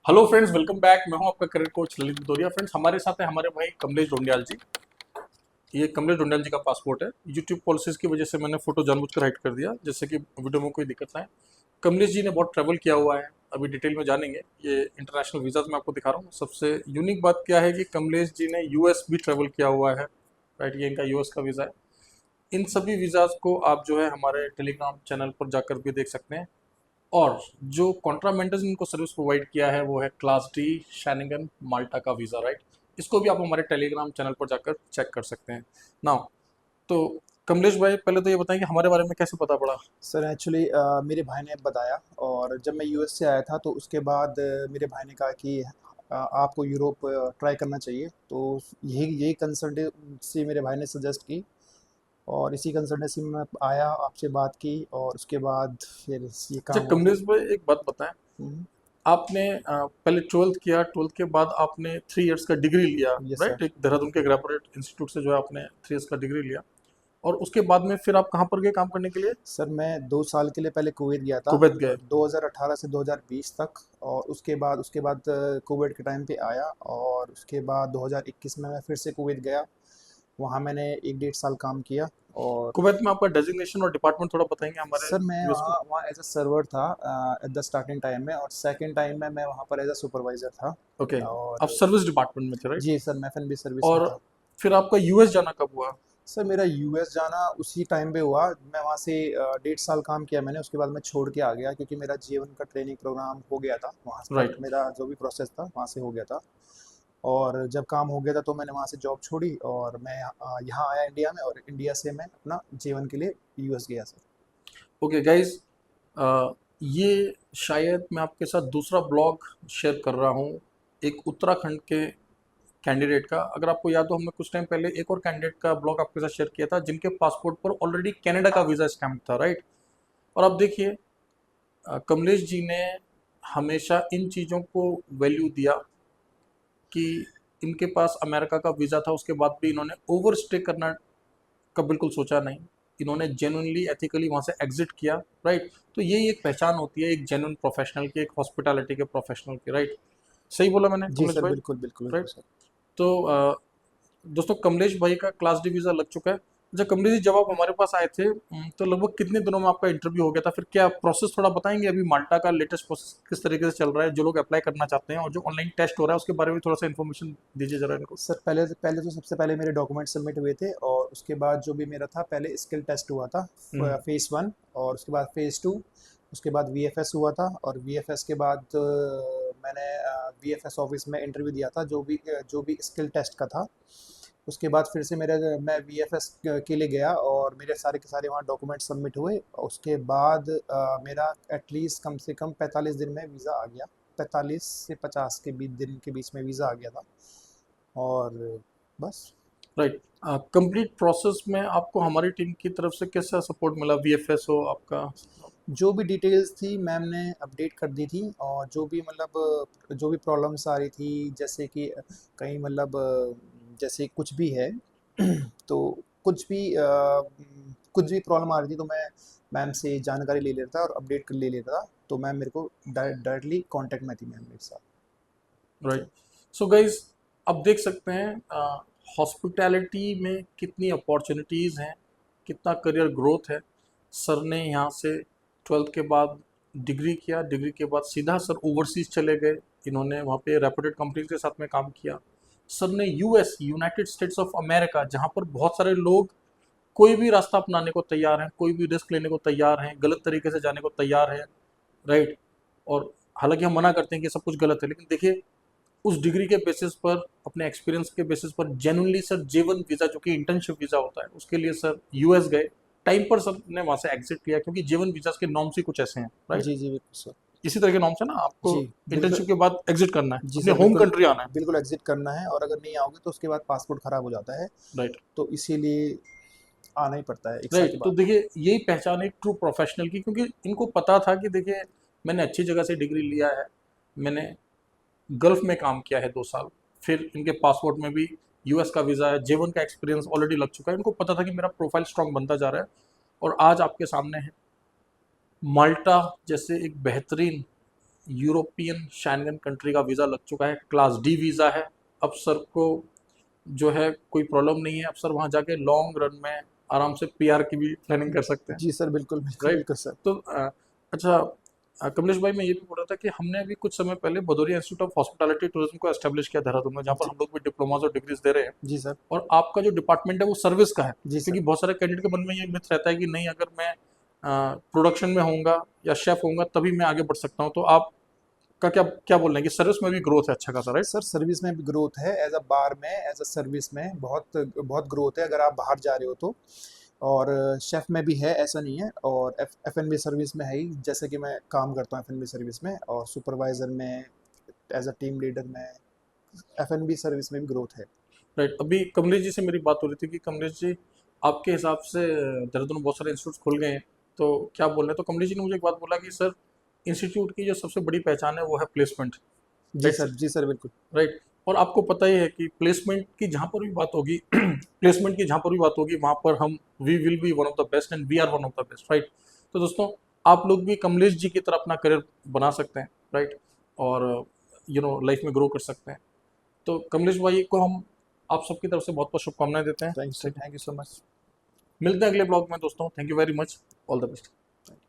Hello friends, welcome back. मैं हूं आपका career coach Lalit Bhadauria. Friends, हमारे साथ है हमारे भाई कमलेश डोंडियाल जी। ये कमलेश डोंडियाल जी का पासपोर्ट है। यूट्यूब पॉलिसीज की वजह से मैंने फोटो जानबूझकर हाइड कर दिया, जिससे कि वीडियो में कोई दिक्कत ना आए। कमलेश जी ने बहुत ट्रैवल किया हुआ है, अभी डिटेल में जानेंगे। ये इंटरनेशनल वीज़ाज मैं आपको दिखा रहा हूँ। सबसे यूनिक बात क्या है कि कमलेश जी ने यूएस भी ट्रैवल किया हुआ है। राइट, ये इनका यूएस का वीज़ा है। इन सभी वीज़ाज को आप जो है हमारे टेलीग्राम चैनल पर जाकर भी देख सकते हैं। और जो कॉन्ट्रामेंटर्स इनको सर्विस प्रोवाइड किया है वो है क्लास डी शैनिगन माल्टा का वीज़ा। राइट, इसको भी आप हमारे टेलीग्राम चैनल पर जाकर चेक कर सकते हैं। नाउ, तो कमलेश भाई, पहले तो ये बताएं कि हमारे बारे में कैसे पता पड़ा। सर एक्चुअली मेरे भाई ने बताया। और जब मैं यूएस से आया था तो उसके बाद मेरे भाई ने कहा कि आपको यूरोप ट्राई करना चाहिए। तो यही कंसल्टेंसी मेरे भाई ने सजेस्ट की और इसी कंसल्टेंसी में आया, आपसे बात की और उसके बाद फिर ये अच्छा काम हुआ। कमलेश भाई, एक बात बताएं। हम्म। आपने पहले ट्वेल्थ किया, ट्वेल्थ के बाद आपने 3 इयर्स का डिग्री लिया। Yes right, sir. एक देहरादून के ग्रेजुएट इंस्टीट्यूट से जो है आपने 3 इयर्स का डिग्री लिया। और उसके बाद में फिर आप कहाँ पर गए काम करने के लिए। सर मैं 2 साल के लिए पहले कुवैत गया था, कुवैत गए। 2018 से 2020 तक। और उसके बाद कुवैत के टाइम पे आया और उसके बाद 2021 में मैं फिर से कुवैत गया। वहाँ मैंने 1 डेढ़ साल काम किया। और कुवैत में आपका डेजिग्नेशन और डिपार्टमेंट थोड़ा बताएंगे हमारे सर मैं व्यूअर्स को। वहाँ वहाँ एज अ सर्वर था एट द स्टार्टिंग टाइम में, और सेकंड टाइम में मैं वहाँ पर एज अ सुपरवाइज़र था। ओके, आप और सर्विस डिपार्टमेंट में थे, राइट। जी सर, मैं एफ&बी सर्विस में और था। फिर आपका यूएस जाना कब हुआ। सर मेरा यूएस जाना उसी टाइम पे हुआ। मैं वहाँ से 1.5 साल काम किया मैंने, उसके बाद मैं छोड़ के आ गया क्योंकि मेरा जीवन का ट्रेनिंग प्रोग्राम हो गया था वहाँ पर। राइट। मेरा जो भी प्रोसेस था वहाँ से हो गया था। और जब काम हो गया था तो मैंने वहाँ से जॉब छोड़ी और मैं यहाँ आया इंडिया में, और इंडिया से मैं अपना जीवन के लिए यूएस गया सर। ओके गाइस, ये शायद मैं आपके साथ दूसरा ब्लॉग शेयर कर रहा हूँ एक उत्तराखंड के कैंडिडेट का। अगर आपको याद हो, हमने कुछ टाइम पहले एक और कैंडिडेट का ब्लॉग आपके साथ शेयर किया था जिनके पासपोर्ट पर ऑलरेडी कनाडा का वीज़ा स्टैम्प था। राइट, और आप देखिए, कमलेश जी ने हमेशा इन चीज़ों को वैल्यू दिया कि इनके पास अमेरिका का वीज़ा था, उसके बाद भी इन्होंने ओवर स्टे करना का बिल्कुल सोचा नहीं। इन्होंने जेन्युइनली एथिकली वहाँ से एग्जिट किया। राइट, तो यही एक पहचान होती है एक जेन्युइन प्रोफेशनल की, एक हॉस्पिटैलिटी के प्रोफेशनल की। राइट, सही बोला मैंने जी कमलेश सर, भाई। बिल्कुल बिल्कुल बिल्कुल राइट, सर। तो दोस्तों, कमलेश भाई का क्लास डी वीज़ा लग चुका है। अच्छा कमलेश जी, जब आप हमारे पास आए थे तो लगभग कितने दिनों में आपका इंटरव्यू हो गया था। फिर क्या प्रोसेस थोड़ा बताएंगे, अभी माल्टा का लेटेस्ट प्रोसेस किस तरीके से चल रहा है, जो लोग अप्लाई करना चाहते हैं, और जो ऑनलाइन टेस्ट हो रहा है उसके बारे में थोड़ा सा इन्फॉर्मेशन दीजिए जरा इनको। सर पहले तो सबसे पहले मेरे डॉक्यूमेंट सबमिट हुए थे, और उसके बाद जो भी मेरा था, पहले स्किल टेस्ट हुआ था हम्म। फेज़ 1, और उसके बाद फेज़ 2, उसके बाद वीएफएस हुआ था। और वीएफएस के बाद मैंने वीएफएस ऑफिस में इंटरव्यू दिया था, जो भी स्किल टेस्ट का था। उसके बाद फिर से मैं वीएफएस के लिए गया और मेरे सारे के सारे वहाँ डॉक्यूमेंट सबमिट हुए। उसके बाद मेरा एटलीस्ट कम से कम 45 दिन में वीज़ा आ गया। 45 से 50 के बीच दिन के बीच में वीज़ा आ गया था। और बस। राइट, कंप्लीट प्रोसेस में आपको हमारी टीम की तरफ से कैसा सपोर्ट मिला, वीएफएस हो आपका। जो भी डिटेल्स थी मैम ने अपडेट कर दी थी, और जो भी प्रॉब्लम्स आ रही थी, जैसे कि कहीं मतलब जैसे कुछ भी है तो कुछ भी प्रॉब्लम आ रही थी तो मैं मैम से जानकारी ले लेता था और अपडेट कर ले लेता था। तो मैम मेरे को डायरेक्टली कांटेक्ट में थी मैम मेरे साथ। राइट, सो गाइज, अब देख सकते हैं हॉस्पिटैलिटी में कितनी अपॉर्चुनिटीज़ हैं, कितना करियर ग्रोथ है। सर ने यहाँ से ट्वेल्थ के बाद डिग्री किया, डिग्री के बाद सीधा सर ओवरसीज़ चले गए। इन्होंने वहाँ पे रेपुटेड कंपनीज के साथ में काम किया। सर ने US, United states of America, जहाँ पर बहुत सारे लोग कोई भी रास्ता अपनाने को तैयार हैं, कोई भी रिस्क लेने को तैयार हैं, गलत तरीके से जाने को तैयार है। राइट, और हालांकि हम मना करते हैं कि सब कुछ गलत है, लेकिन देखिए, उस डिग्री के बेसिस पर, अपने एक्सपीरियंस के बेसिस पर जेन्युइनली सर जेवन वीज़ा, जो कि इंटर्नशिप वीज़ा होता है, उसके लिए सर यूएस गए। टाइम पर सर ने वहाँ से एग्जिट किया, क्योंकि जेवन वीज़ा के नॉर्म्स ही कुछ ऐसे हैं। राइट, जी जी बिल्कुल सर। इसी तरह के नॉर्म्स है ना, आपको जी बिल्कुल। इंटर्नशिप के बाद एग्जिट करना है, जी अपने सर, होम बिल्कुल कंट्री आना है। बिल्कुल एग्जिट करना है, और अगर नहीं आओगे तो उसके बाद पासपोर्ट ख़राब हो जाता है। राइट। तो इसीलिए आना ही पड़ता है, एक साथ ही राइट, तो बात है। देखिए, यही पहचान है एक ट्रू प्रोफेशनल की, क्योंकि इनको पता था कि देखिए, मैंने अच्छी जगह से डिग्री लिया है, मैंने गल्फ में काम किया है 2 साल, फिर इनके पासपोर्ट में भी यूएस का वीज़ा है, जेवन का एक्सपीरियंस ऑलरेडी लग चुका है। इनको पता था कि मेरा प्रोफाइल स्ट्रांग बनता जा रहा है। और आज आपके सामने है माल्टा जैसे एक बेहतरीन यूरोपियन शेंगन कंट्री का वीज़ा लग चुका है, क्लास डी वीज़ा है। अब सर को जो है कोई प्रॉब्लम नहीं है, अब सर वहाँ जाके लॉन्ग रन में आराम से पीआर की भी प्लानिंग कर सकते हैं, जी सर, बिल्कुल बिल्कुल राइट। बिल्कुल सर। तो अच्छा, कमलेश भाई, मैं ये भी बोल रहा था कि हमने अभी कुछ समय पहले Bhadauria institute of hospitality tourism को एस्टेब्लिश किया देहरादून में, जहाँ पर जी हम लोग भी डिप्लोमाज और डिग्रीज दे रहे हैं। जी सर। और आपका जो डिपार्टमेंट है वो सर्विस का है, जी क्योंकि सर। बहुत सारे कैंडिडेट के मन में ये मिथ रहता है कि नहीं, अगर मैं प्रोडक्शन में होऊंगा या शेफ होऊंगा तभी मैं आगे बढ़ सकता हूँ। तो आपका क्या क्या बोलना है कि सर्विस में भी ग्रोथ है अच्छा खासा, राइट? सर सर्विस में भी ग्रोथ है, एज अ बार में, एज अ सर्विस में बहुत बहुत ग्रोथ है अगर आप बाहर जा रहे हो तो। और शेफ़ में भी है, ऐसा नहीं है। और एफ एन बी सर्विस में है ही, जैसे कि मैं काम करता हूँ एफ एन बी सर्विस में, और सुपरवाइज़र में, एज अ टीम लीडर में, एफ एन बी सर्विस में भी ग्रोथ है। राइट। अभी कमलेश जी से मेरी बात हो रही थी कि कमलेश जी, आपके हिसाब से देहरादून में बहुत सारे इंस्टीट्यूट खुल गए हैं, तो क्या बोल रहे हैं? तो कमलेश जी ने मुझे एक बात बोला कि सर, इंस्टीट्यूट की जो सबसे बड़ी पहचान है वो है प्लेसमेंट, जी राइट सर, सर? जी सर, बिल्कुल। राइट। और आपको पता ही है कि प्लेसमेंट की जहाँ पर भी बात होगी प्लेसमेंट की जहाँ पर भी बात होगी वहाँ पर हम we will be one of the best and we are one of the best, right. तो दोस्तों, आप लोग भी कमलेश जी की तरह अपना करियर बना सकते हैं, राइट। और लाइफ में ग्रो कर सकते हैं। तो कमलेश भाई को हम आप सबकी तरफ से बहुत बहुत शुभकामनाएं देते हैं। थैंक यू सर, ठीक है। Thank you so much. मिलते हैं अगले ब्लॉग में दोस्तों। Thank you very much. All the best.